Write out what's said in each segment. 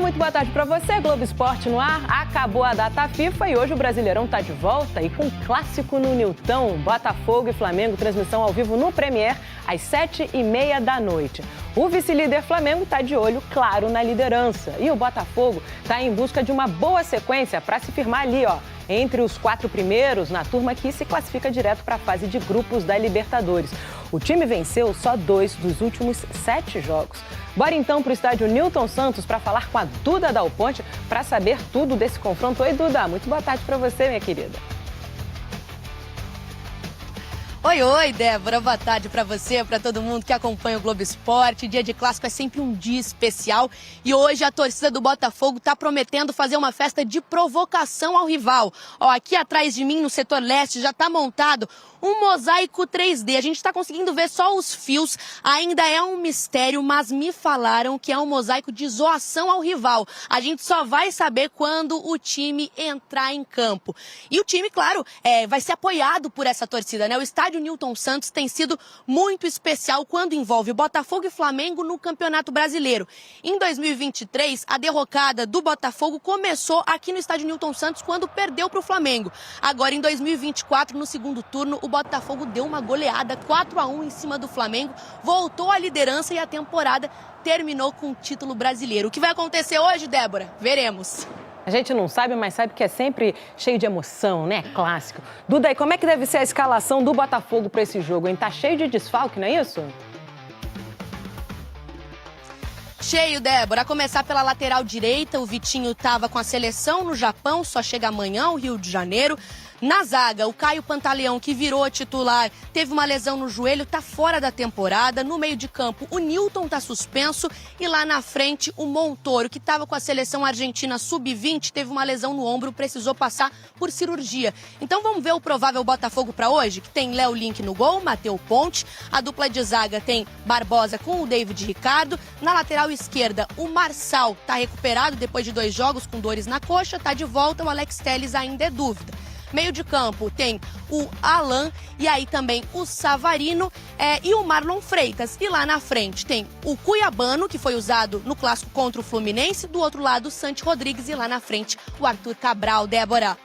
muito boa tarde para você. Globo Esporte no ar. Acabou a data FIFA e hoje o Brasileirão tá de volta e com clássico no Newton. Botafogo e Flamengo, transmissão ao vivo no Premier às 7h30 da noite. O vice-líder Flamengo tá de olho, claro, na liderança. E o Botafogo tá em busca de uma boa sequência para se firmar ali, entre os 4 primeiros na turma que se classifica direto para a fase de grupos da Libertadores. O time venceu só 2 dos últimos 7 jogos. Bora então para o estádio Newton Santos para falar com a Duda Dal Ponte para saber tudo desse confronto. Oi, Duda, muito boa tarde para você, minha querida. Oi, Débora, boa tarde para você, para todo mundo que acompanha o Globo Esporte. Dia de clássico é sempre um dia especial e hoje a torcida do Botafogo está prometendo fazer uma festa de provocação ao rival. Aqui atrás de mim, no setor leste, já está montado um mosaico 3D. A gente está conseguindo ver só os fios, ainda é um mistério, mas me falaram que é um mosaico de zoação ao rival. A gente só vai saber quando o time entrar em campo. E o time, claro, vai ser apoiado por essa torcida, né? O estádio Newton Santos tem sido muito especial quando envolve Botafogo e Flamengo no Campeonato Brasileiro. Em 2023, a derrocada do Botafogo começou aqui no estádio Newton Santos quando perdeu para o Flamengo. Agora, em 2024, no segundo turno, o Botafogo deu uma goleada 4-1 em cima do Flamengo, voltou à liderança e a temporada terminou com o título brasileiro. O que vai acontecer hoje, Débora? Veremos. A gente não sabe, mas sabe que é sempre cheio de emoção, né? Clássico. Duda, e como é que deve ser a escalação do Botafogo para esse jogo, hein? Tá cheio de desfalque, não é isso? Cheio, Débora. A começar pela lateral direita, o Vitinho estava com a seleção no Japão, só chega amanhã ao Rio de Janeiro. Na zaga, o Caio Pantaleão, que virou titular, teve uma lesão no joelho, está fora da temporada. No meio de campo, o Nilton está suspenso. E lá na frente, o Montoro, que estava com a seleção argentina sub-20, teve uma lesão no ombro, precisou passar por cirurgia. Então vamos ver o provável Botafogo para hoje, que tem Léo Link no gol, Matheus Ponte. A dupla de zaga tem Barbosa com o David Ricardo. Na lateral esquerda, o Marçal está recuperado depois de 2 jogos com dores na coxa, está de volta. O Alex Telles ainda é dúvida. Meio de campo tem o Alan e aí também o Savarino e o Marlon Freitas. E lá na frente tem o Cuiabano, que foi usado no clássico contra o Fluminense. Do outro lado, o Santi Rodrigues e lá na frente o Arthur Cabral. Débora.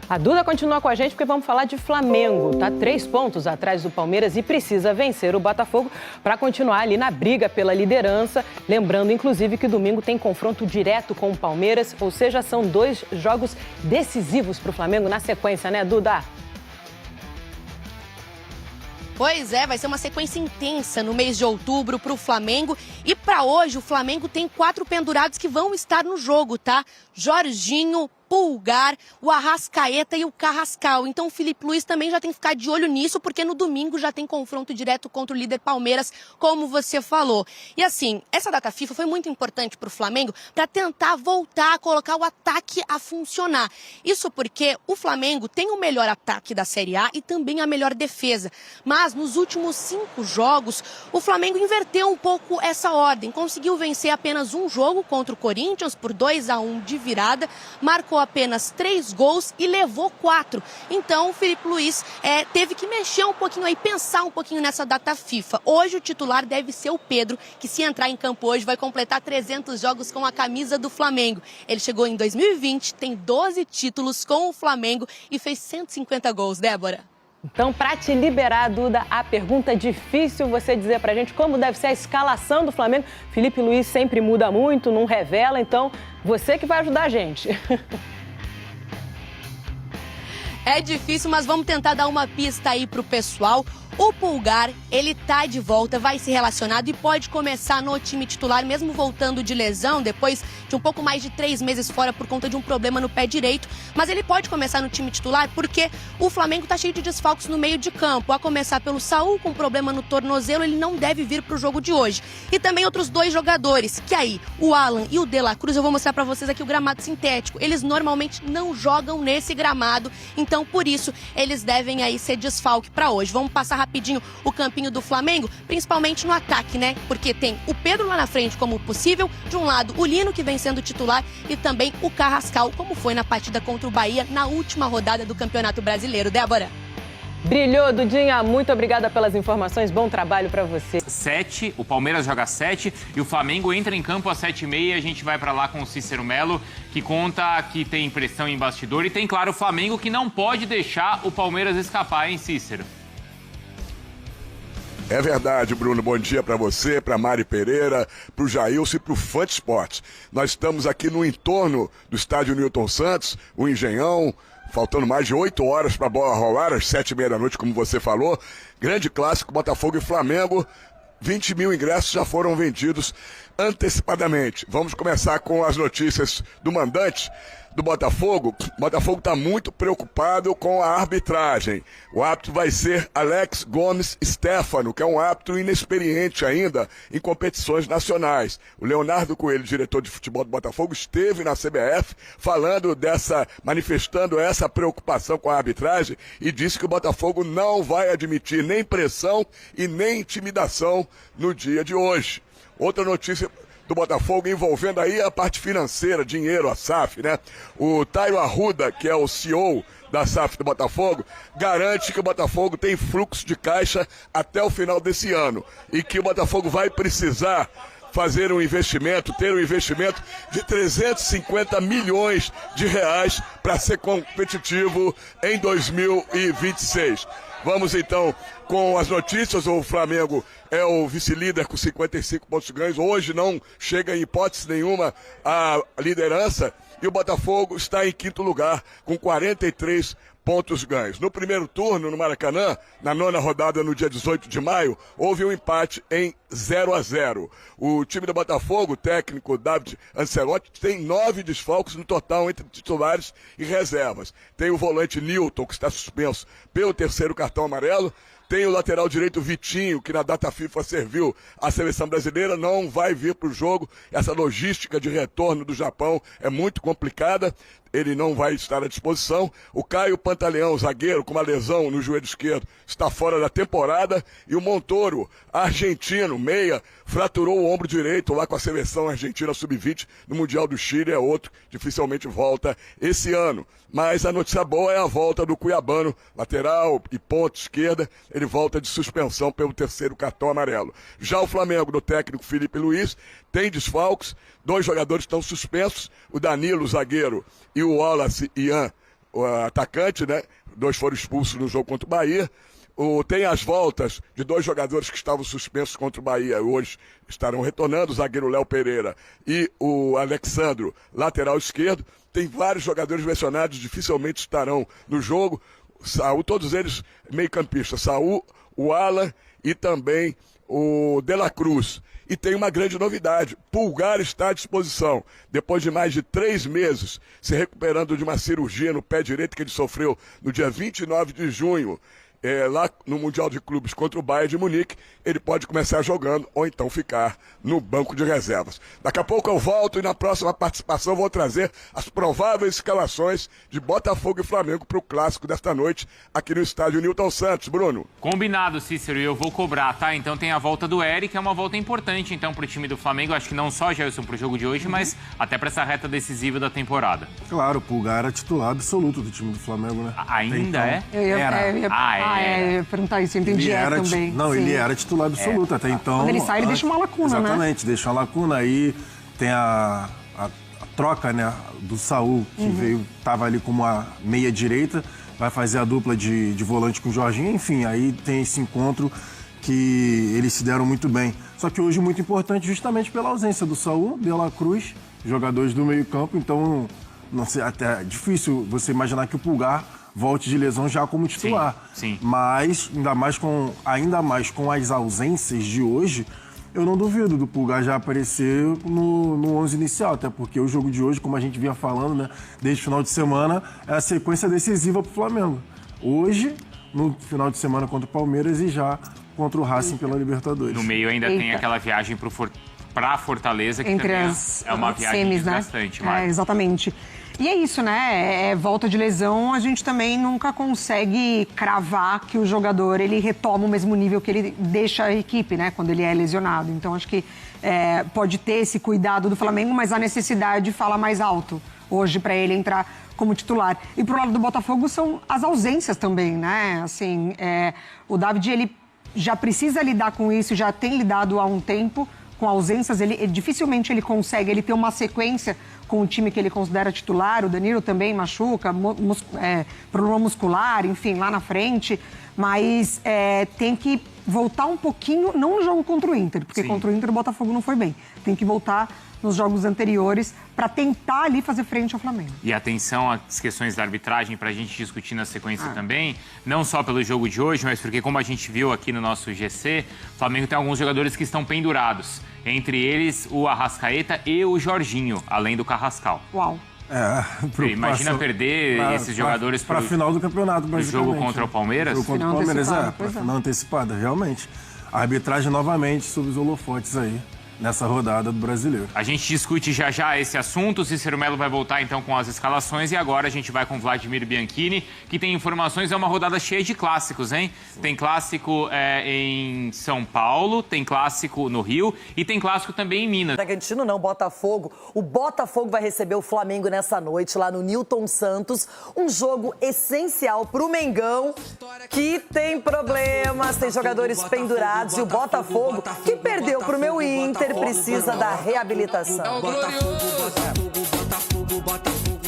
A Duda continua com a gente porque vamos falar de Flamengo. Tá 3 pontos atrás do Palmeiras e precisa vencer o Botafogo para continuar ali na briga pela liderança. Lembrando, inclusive, que domingo tem confronto direto com o Palmeiras, ou seja, são 2 jogos decisivos para o Flamengo na sequência, né, Duda? Pois é, vai ser uma sequência intensa no mês de outubro para o Flamengo. E para hoje, o Flamengo tem 4 pendurados que vão estar no jogo, tá? Jorginho, Pulgar, o Arrascaeta e o Carrascal. Então o Filipe Luís também já tem que ficar de olho nisso, porque no domingo já tem confronto direto contra o líder Palmeiras, como você falou. E assim, essa data FIFA foi muito importante para o Flamengo para tentar voltar a colocar o ataque a funcionar. Isso porque o Flamengo tem o melhor ataque da Série A e também a melhor defesa. Mas nos últimos 5 jogos, o Flamengo inverteu um pouco essa ordem. Conseguiu vencer apenas um jogo contra o Corinthians por 2-1 de virada, marcou apenas 3 gols e levou 4. Então o Filipe Luís teve que mexer um pouquinho aí, pensar um pouquinho nessa data FIFA. Hoje o titular deve ser o Pedro, que se entrar em campo hoje vai completar 300 jogos com a camisa do Flamengo. Ele chegou em 2020, tem 12 títulos com o Flamengo e fez 150 gols, Débora. Então, para te liberar, Duda, a pergunta difícil você dizer pra gente como deve ser a escalação do Flamengo. Filipe Luís sempre muda muito, não revela, então você que vai ajudar a gente. É difícil, mas vamos tentar dar uma pista aí pro pessoal. O Pulgar, ele tá de volta, vai ser relacionado e pode começar no time titular, mesmo voltando de lesão, depois de um pouco mais de 3 meses fora por conta de um problema no pé direito. Mas ele pode começar no time titular porque o Flamengo tá cheio de desfalques no meio de campo. A começar pelo Saúl, com problema no tornozelo, ele não deve vir pro jogo de hoje. E também outros 2 jogadores, que aí, o Alan e o De La Cruz, eu vou mostrar pra vocês aqui o gramado sintético. Eles normalmente não jogam nesse gramado, então por isso eles devem aí ser desfalque pra hoje. Vamos passar rapidinho o campinho do Flamengo, principalmente no ataque, né? Porque tem o Pedro lá na frente como possível, de um lado o Lino, que vem sendo titular, e também o Carrascal, como foi na partida contra o Bahia na última rodada do Campeonato Brasileiro. Débora. Brilhou, Dudinha. Muito obrigada pelas informações. Bom trabalho para você. 7, o Palmeiras joga 7 e o Flamengo entra em campo às 7h30. A gente vai para lá com o Cícero Melo, que conta que tem pressão em bastidor. E tem, claro, o Flamengo que não pode deixar o Palmeiras escapar, hein, Cícero? É verdade, Bruno. Bom dia para você, para Mari Pereira, para o Jailson e para o Fã de Esportes. Nós estamos aqui no entorno do estádio Newton Santos, o Engenhão, faltando mais de 8 horas para a bola rolar, às 7h30 da noite, como você falou. Grande clássico, Botafogo e Flamengo. 20 mil ingressos já foram vendidos antecipadamente. Vamos começar com as notícias do mandante do Botafogo. O Botafogo está muito preocupado com a arbitragem. O árbitro vai ser Alex Gomes Stefano, que é um árbitro inexperiente ainda em competições nacionais. O Leonardo Coelho, diretor de futebol do Botafogo, esteve na CBF manifestando essa preocupação com a arbitragem e disse que o Botafogo não vai admitir nem pressão e nem intimidação no dia de hoje. Outra notícia do Botafogo envolvendo aí a parte financeira, dinheiro, a SAF, né? O Taio Arruda, que é o CEO da SAF do Botafogo, garante que o Botafogo tem fluxo de caixa até o final desse ano e que o Botafogo vai precisar fazer um investimento, ter um investimento de 350 milhões de reais para ser competitivo em 2026. Vamos então com as notícias. O Flamengo é o vice-líder com 55 pontos ganhos. Hoje não chega em hipótese nenhuma à liderança. E o Botafogo está em quinto lugar com 43 pontos ganhos. No primeiro turno, no Maracanã, na 9ª rodada, no dia 18 de maio, houve um empate em 0-0. O time do Botafogo, o técnico David Ancelotti, tem 9 desfalques no total entre titulares e reservas. Tem o volante Nilton, que está suspenso pelo 3º cartão amarelo. Tem o lateral direito Vitinho, que na data FIFA serviu à seleção brasileira, não vai vir para o jogo. Essa logística de retorno do Japão é muito complicada. Ele não vai estar à disposição. O Caio Pantaleão, zagueiro, com uma lesão no joelho esquerdo, está fora da temporada. E o Montoro, argentino, meia, fraturou o ombro direito lá com a seleção argentina sub-20 no Mundial do Chile. É outro, dificilmente volta esse ano. Mas a notícia boa é a volta do cuiabano, lateral e ponta esquerda. Ele volta de suspensão pelo 3º cartão amarelo. Já o Flamengo, do técnico Felipe Luiz, tem desfalques. 2 jogadores estão suspensos. O Danilo, zagueiro, e o Wallace Ian, o atacante, né? 2 foram expulsos no jogo contra o Bahia. Tem as voltas de 2 jogadores que estavam suspensos contra o Bahia, hoje estarão retornando, o zagueiro Léo Pereira e o Alexandro, lateral esquerdo. Tem vários jogadores lesionados, dificilmente estarão no jogo. Saul, todos eles meio-campistas, Saul, o Alan e também o De La Cruz. E tem uma grande novidade, Pulgar está à disposição. Depois de mais de 3 meses se recuperando de uma cirurgia no pé direito que ele sofreu no dia 29 de junho, lá no Mundial de Clubes contra o Bayern de Munique, ele pode começar jogando ou então ficar no banco de reservas. Daqui a pouco eu volto e na próxima participação vou trazer as prováveis escalações de Botafogo e Flamengo para o clássico desta noite aqui no estádio Newton Santos. Bruno. Combinado, Cícero, e eu vou cobrar, tá? Então tem a volta do Eric, é uma volta importante então para o time do Flamengo. Acho que não só, Gelson, para o jogo de hoje, mas até para essa reta decisiva da temporada. Claro, o Pulgar era titular absoluto do time do Flamengo, né? Ainda é? Eu ia perguntar isso, eu entendi também. Não, sim. Ele era titular absoluto até então. Quando ele sai, ele deixa uma lacuna, exatamente, né? Exatamente, deixa uma lacuna. Aí tem a troca, né, do Saul, que estava ali como a meia-direita, vai fazer a dupla de volante com o Jorginho. Enfim, aí tem esse encontro que eles se deram muito bem. Só que hoje muito importante justamente pela ausência do Saul, De La Cruz, jogadores do meio-campo. Então, não sei, até é difícil você imaginar que o Pulgar volte de lesão já como titular. Sim. Mas, ainda mais com as ausências de hoje, eu não duvido do Pulgar já aparecer no 11 inicial, até porque o jogo de hoje, como a gente vinha falando, né, desde o final de semana, é a sequência decisiva para o Flamengo. Hoje, no final de semana contra o Palmeiras e já contra o Racing pela Libertadores. No meio ainda tem aquela viagem para Fortaleza, que entre também as é uma viagem semis, desgastante. Né? Exatamente. E é isso, né? Volta de lesão, a gente também nunca consegue cravar que o jogador ele retoma o mesmo nível que ele deixa a equipe, né? Quando ele é lesionado. Então, acho que pode ter esse cuidado do Flamengo, mas a necessidade fala mais alto hoje para ele entrar como titular. E pro lado do Botafogo são as ausências também, né? Assim, o David, ele já precisa lidar com isso, já tem lidado há um tempo com ausências. Dificilmente ele consegue, ele tem uma sequência com o time que ele considera titular. O Danilo também machuca, problema muscular, enfim, lá na frente. Mas tem que voltar um pouquinho, não no jogo contra o Inter, porque contra o Inter o Botafogo não foi bem. Tem que voltar nos jogos anteriores para tentar ali fazer frente ao Flamengo. E atenção às questões da arbitragem para a gente discutir na sequência também, não só pelo jogo de hoje, mas porque, como a gente viu aqui no nosso GC, o Flamengo tem alguns jogadores que estão pendurados. Entre eles, o Arrascaeta e o Jorginho, além do Carrascal. Uau! Imagina perder esses jogadores para a final do campeonato, basicamente. O jogo contra o Palmeiras? O jogo contra o Palmeiras, para a final antecipada, realmente. A arbitragem novamente sob os holofotes aí, nessa rodada do Brasileiro. A gente discute já esse assunto. O Cícero Melo vai voltar então com as escalações e agora a gente vai com o Vladimir Bianchini, que tem informações. É uma rodada cheia de clássicos, hein? Tem clássico em São Paulo, tem clássico no Rio e tem clássico também em Minas. Bragantino não, Botafogo. O Botafogo vai receber o Flamengo nessa noite lá no Newton Santos. Um jogo essencial pro Mengão, que tem problemas, tem jogadores pendurados. E o Botafogo, que perdeu pro meu Inter, precisa da reabilitação.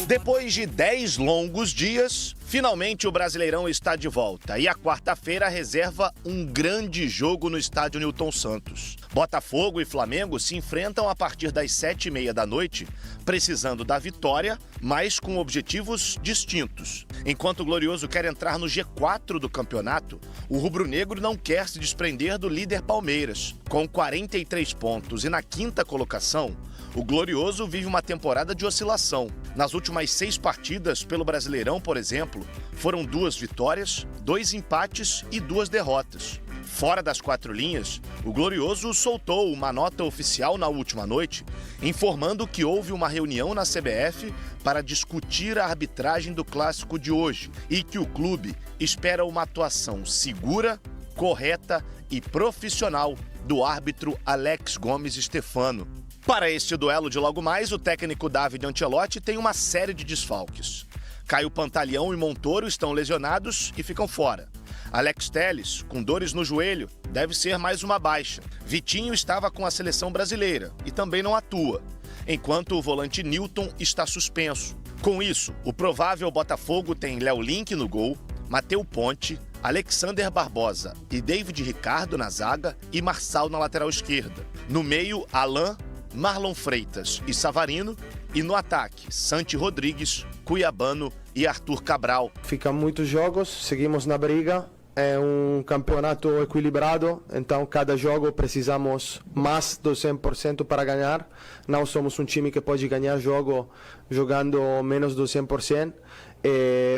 Depois de 10 longos dias, finalmente o Brasileirão está de volta. E a quarta-feira reserva um grande jogo no estádio Newton Santos. Botafogo e Flamengo se enfrentam a partir das 7h30 da noite, precisando da vitória, mas com objetivos distintos. Enquanto o Glorioso quer entrar no G4 do campeonato, o rubro-negro não quer se desprender do líder Palmeiras. Com 43 pontos e na quinta colocação, o Glorioso vive uma temporada de oscilação. Nas últimas 6 partidas pelo Brasileirão, por exemplo, foram 2 vitórias, 2 empates e 2 derrotas. Fora das 4 linhas, o Glorioso soltou uma nota oficial na última noite, informando que houve uma reunião na CBF para discutir a arbitragem do clássico de hoje e que o clube espera uma atuação segura, correta e profissional do árbitro Alex Gomes Stefano. Para este duelo de logo mais, o técnico David Ancelotti tem uma série de desfalques. Caio Pantaleão e Montoro estão lesionados e ficam fora. Alex Telles, com dores no joelho, deve ser mais uma baixa. Vitinho estava com a seleção brasileira e também não atua, enquanto o volante Nilton está suspenso. Com isso, o provável Botafogo tem Léo Link no gol, Matheus Ponte, Alexander Barbosa e David Ricardo na zaga e Marçal na lateral esquerda. No meio, Alain, Marlon Freitas e Savarino. E no ataque, Santi Rodrigues, Cuiabano e Arthur Cabral. Ficam muitos jogos, seguimos na briga. É um campeonato equilibrado, então cada jogo precisamos mais do 100% para ganhar. Não somos um time que pode ganhar jogo jogando menos do 100%.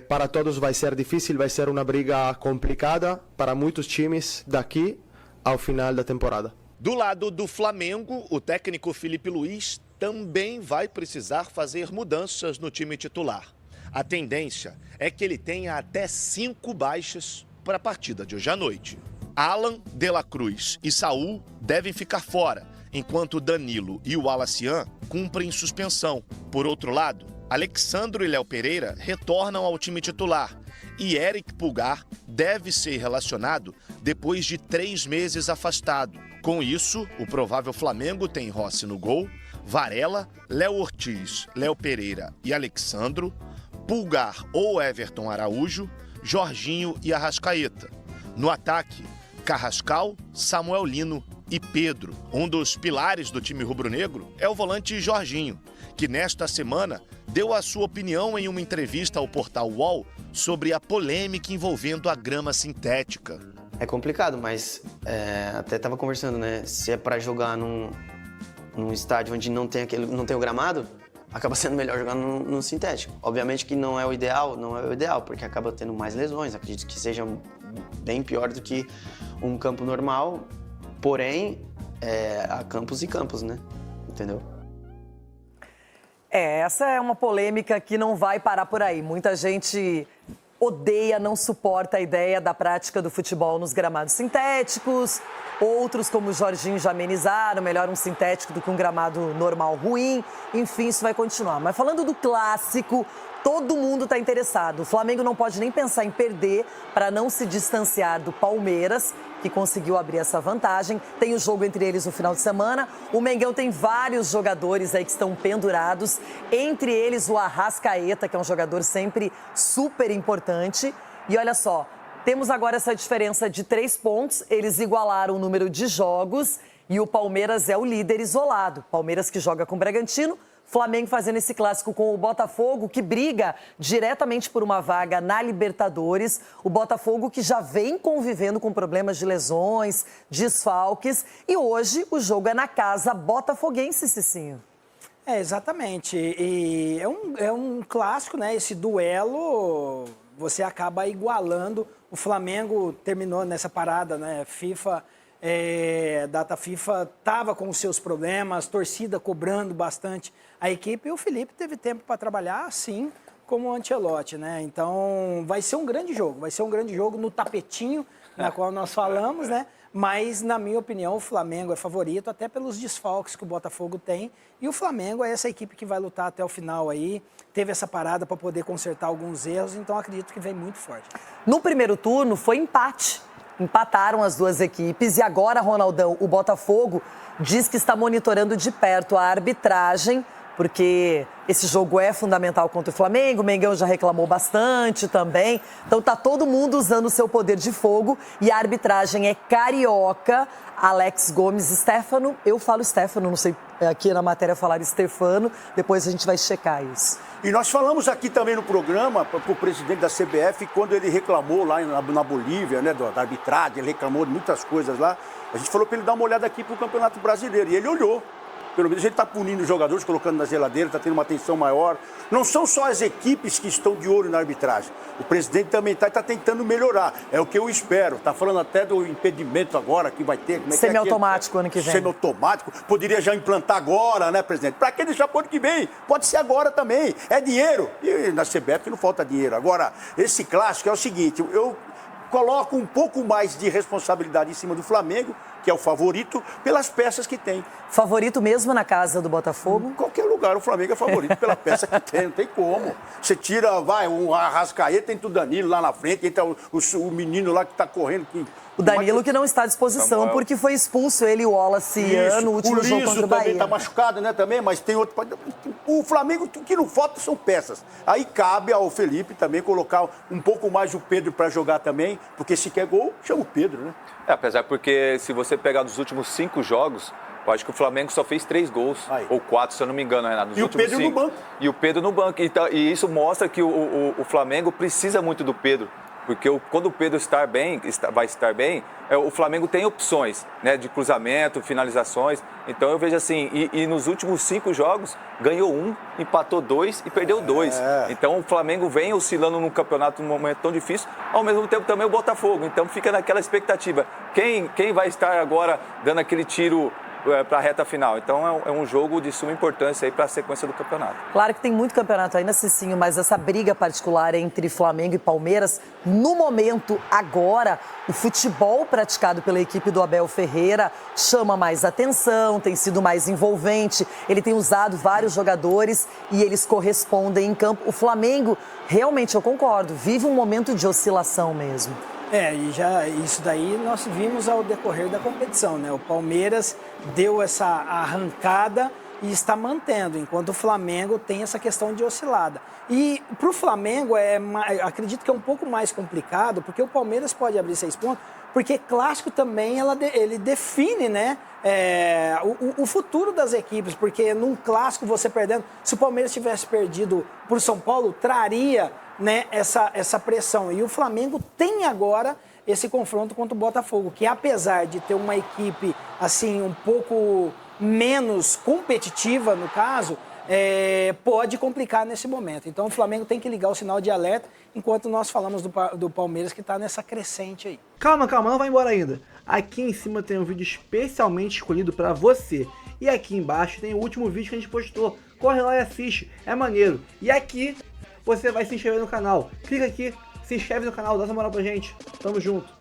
Para todos vai ser difícil, vai ser uma briga complicada para muitos times daqui ao final da temporada. Do lado do Flamengo, o técnico Felipe Luiz também vai precisar fazer mudanças no time titular. A tendência é que ele tenha até 5 baixas para a partida de hoje à noite. Alan, De La Cruz e Saul devem ficar fora, enquanto Danilo e o Wallacian cumprem suspensão. Por outro lado, Alexandro e Léo Pereira retornam ao time titular e Eric Pulgar deve ser relacionado depois de 3 meses afastado. Com isso, o provável Flamengo tem Rossi no gol, Varela, Léo Ortiz, Léo Pereira e Alexandro, Pulgar ou Everton Araújo, Jorginho e Arrascaeta. No ataque, Carrascal, Samuel Lino e Pedro. Um dos pilares do time rubro-negro é o volante Jorginho, que nesta semana deu a sua opinião em uma entrevista ao portal UOL sobre a polêmica envolvendo a grama sintética. É complicado, mas até estava conversando, né? Se é para jogar num estádio onde não tem o gramado, acaba sendo melhor jogar no sintético. Obviamente que não é o ideal, porque acaba tendo mais lesões. Acredito que seja bem pior do que um campo normal, porém, há campos e campos, né? Entendeu? Essa é uma polêmica que não vai parar por aí. Muita gente odeia, não suporta a ideia da prática do futebol nos gramados sintéticos. Outros, como o Jorginho, já amenizaram, melhor um sintético do que um gramado normal ruim. Enfim, isso vai continuar. Mas falando do clássico, todo mundo está interessado. O Flamengo não pode nem pensar em perder para não se distanciar do Palmeiras, que conseguiu abrir essa vantagem. Tem o jogo entre eles no final de semana. O Mengão tem vários jogadores aí que estão pendurados, entre eles o Arrascaeta, que é um jogador sempre super importante. E olha só, temos agora essa diferença de 3 pontos, eles igualaram o número de jogos e o Palmeiras é o líder isolado. Palmeiras que joga com o Bragantino, Flamengo fazendo esse clássico com o Botafogo, que briga diretamente por uma vaga na Libertadores. O Botafogo que já vem convivendo com problemas de lesões, desfalques. E hoje o jogo é na casa botafoguense, Cicinho. Exatamente. E é um clássico, né? Esse duelo, você acaba igualando. O Flamengo terminou nessa parada, né? Data FIFA estava com os seus problemas, torcida cobrando bastante a equipe, e o Felipe teve tempo para trabalhar, assim como o Ancelotti, né? Então vai ser um grande jogo no tapetinho, na qual nós falamos, né? Mas, na minha opinião, o Flamengo é favorito, até pelos desfalques que o Botafogo tem, e o Flamengo é essa equipe que vai lutar até o final aí, teve essa parada para poder consertar alguns erros, então acredito que vem muito forte. No primeiro turno foi empate. Empataram as duas equipes e agora, Ronaldão, o Botafogo diz que está monitorando de perto a arbitragem, porque esse jogo é fundamental contra o Flamengo, o Mengão já reclamou bastante também, então tá todo mundo usando o seu poder de fogo e a arbitragem é carioca. Alex Gomes, Stefano, eu falo Stefano, não sei, aqui na matéria falar Stefano, depois a gente vai checar isso. E nós falamos aqui também no programa para o presidente da CBF, quando ele reclamou lá na Bolívia, né, da arbitragem, ele reclamou de muitas coisas lá, a gente falou para ele dar uma olhada aqui para o Campeonato Brasileiro, e ele olhou. Pelo menos ele está punindo os jogadores, colocando na geladeira, está tendo uma atenção maior. Não são só as equipes que estão de olho na arbitragem. O presidente também está tentando melhorar. É o que eu espero. Está falando até do impedimento agora que vai ter. Semiautomático ano que vem. Semiautomático. Poderia já implantar agora, né, presidente? Para que deixar para o ano que vem? Pode ser agora também. É dinheiro. E na CBF não falta dinheiro. Agora, esse clássico é o seguinte, eu coloco um pouco mais de responsabilidade em cima do Flamengo, que é o favorito, pelas peças que tem. Favorito mesmo na casa do Botafogo? Em qualquer lugar o Flamengo é favorito pela peça que tem, não tem como. Você tira, o Arrascaeta, entra o Danilo lá na frente, entra o menino lá que está correndo. O Danilo que não está à disposição Samuel, porque foi expulso ele e o Wallace no último jogo contra o Bahia. Também está machucado, né, também, mas tem outro. O Flamengo, o que não falta são peças. Aí cabe ao Felipe também colocar um pouco mais o Pedro para jogar também, porque se quer gol, chama o Pedro, né? Apesar porque se você pegar dos últimos 5 jogos, eu acho que o Flamengo só fez 3 gols, ou 4, se eu não me engano, Renato. Nos últimos 5. E o Pedro no banco. E o Pedro no banco. E isso mostra que o Flamengo precisa muito do Pedro. Porque quando o Pedro vai estar bem, o Flamengo tem opções, né, de cruzamento, finalizações. Então eu vejo assim, e nos últimos 5 jogos, ganhou 1, empatou 2 e perdeu 2. Então o Flamengo vem oscilando no campeonato num momento tão difícil, ao mesmo tempo também o Botafogo. Então fica naquela expectativa. Quem vai estar agora dando aquele tiro para a reta final? Então é um jogo de suma importância aí para a sequência do campeonato. Claro que tem muito campeonato ainda, Cicinho, mas essa briga particular entre Flamengo e Palmeiras, no momento agora, o futebol praticado pela equipe do Abel Ferreira chama mais atenção, tem sido mais envolvente, ele tem usado vários jogadores e eles correspondem em campo. O Flamengo, realmente, eu concordo, vive um momento de oscilação mesmo. E já isso daí nós vimos ao decorrer da competição, né? O Palmeiras deu essa arrancada e está mantendo, enquanto o Flamengo tem essa questão de oscilada. E para o Flamengo, acredito que é um pouco mais complicado, porque o Palmeiras pode abrir 6 pontos, porque clássico também ele define, né, o futuro das equipes, porque num clássico você perdendo, se o Palmeiras tivesse perdido por São Paulo, traria, né, essa pressão. E o Flamengo tem agora esse confronto contra o Botafogo, que apesar de ter uma equipe assim um pouco menos competitiva no caso, pode complicar nesse momento. Então o Flamengo tem que ligar o sinal de alerta, enquanto nós falamos do Palmeiras, que está nessa crescente aí. Calma, não vai embora ainda. Aqui em cima tem um vídeo especialmente escolhido para você. E aqui embaixo tem o último vídeo que a gente postou. Corre lá e assiste, é maneiro. E aqui você vai se inscrever no canal. Clica aqui, Se inscreve no canal, dá essa moral pra gente. Tamo junto.